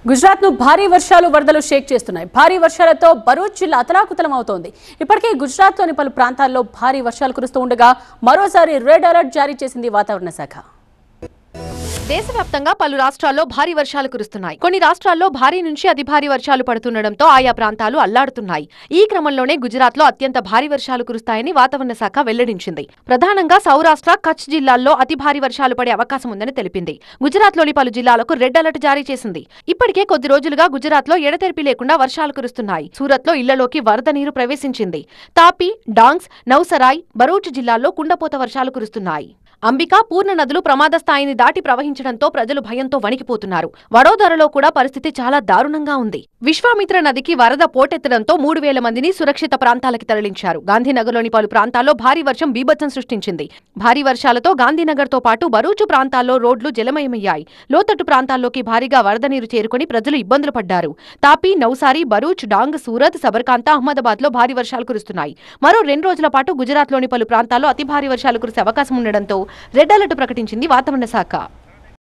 గుజరాత్ ను భారీ వర్షాలు వరదలు షేక్ చేస్తున్నాయి. భారీ వర్షాలతో భరూచ్ జిల్లా అతలాకుతలమవుతోంది. ఇప్పటికే గుజరాత్ లోని పలు ప్రాంతాల్లో భారీ వర్షాలు కురుస్తూ ఉండగా మరోసారి రెడ్ అలర్ట్ జారీ చేసింది వాతావరణ శాఖ. దేశవ్యాప్తంగా పలు రాష్ట్రాల్లో భారీ వర్షాలు కురుస్తున్నాయి. కొన్ని రాష్ట్రాల్లో భారీ నుంచి అతి భారీ వర్షాలు పడుతుండటంతో ఆయా ప్రాంతాలు అల్లాడుతున్నాయి. ఈ క్రమంలోనే గుజరాత్ లో అత్యంత భారీ వర్షాలు కురుస్తాయని వాతావరణ శాఖ వెల్లడించింది. ప్రధానంగా సౌరాష్ట్ర, కచ్ జిల్లాల్లో అతి భారీ వర్షాలు పడే అవకాశం ఉందని తెలిపింది. గుజరాత్ లోని పలు జిల్లాలకు రెడ్ అలర్ట్ జారీ చేసింది. ఇప్పటికే కొద్ది రోజులుగా గుజరాత్ లో ఎడతెరిపి లేకుండా వర్షాలు కురుస్తున్నాయి. సూరత్ లో ఇళ్లలోకి వరద నీరు ప్రవేశించింది. తాపీ, డాంగ్స్, నౌసరాయ్, భరూచ్ జిల్లాల్లో కుండపోత వర్షాలు కురుస్తున్నాయి. అంబికా, పూర్ణ నదులు ప్రమాద స్థాయిని దాటి ప్రవహించడంతో ప్రజలు భయంతో వణికిపోతున్నారు. వడోదరలో కూడా పరిస్థితి చాలా దారుణంగా ఉంది. విశ్వామిత్ర నదికి వరద పోటెత్తడంతో 3000 మందిని సురక్షిత ప్రాంతాలకి తరలించారు. గాంధీనగర్లోని పలు ప్రాంతాల్లో భారీ వర్షం బీభత్సం సృష్టించింది. భారీ వర్షాలతో గాంధీనగర్ తో పాటు భరూచు ప్రాంతాల్లో రోడ్లు జలమయమయ్యాయి. లోతట్టు ప్రాంతాల్లోకి భారీగా వరద నీరు చేరుకుని ప్రజలు ఇబ్బందులు పడ్డారు. తాపీ, నౌసారి, భరూచ్, డాంగ్, సూరత్, సబర్కాంతా, అహ్మదాబాద్ లో భారీ వర్షాలు కురుస్తున్నాయి. మరో 2 రోజుల పాటు గుజరాత్ లోని పలు ప్రాంతాల్లో అతి భారీ వర్షాలు కురిసే అవకాశం ఉండడంతో రెడ్ అలర్ట్ ప్రకటించింది వాతావరణ శాఖ.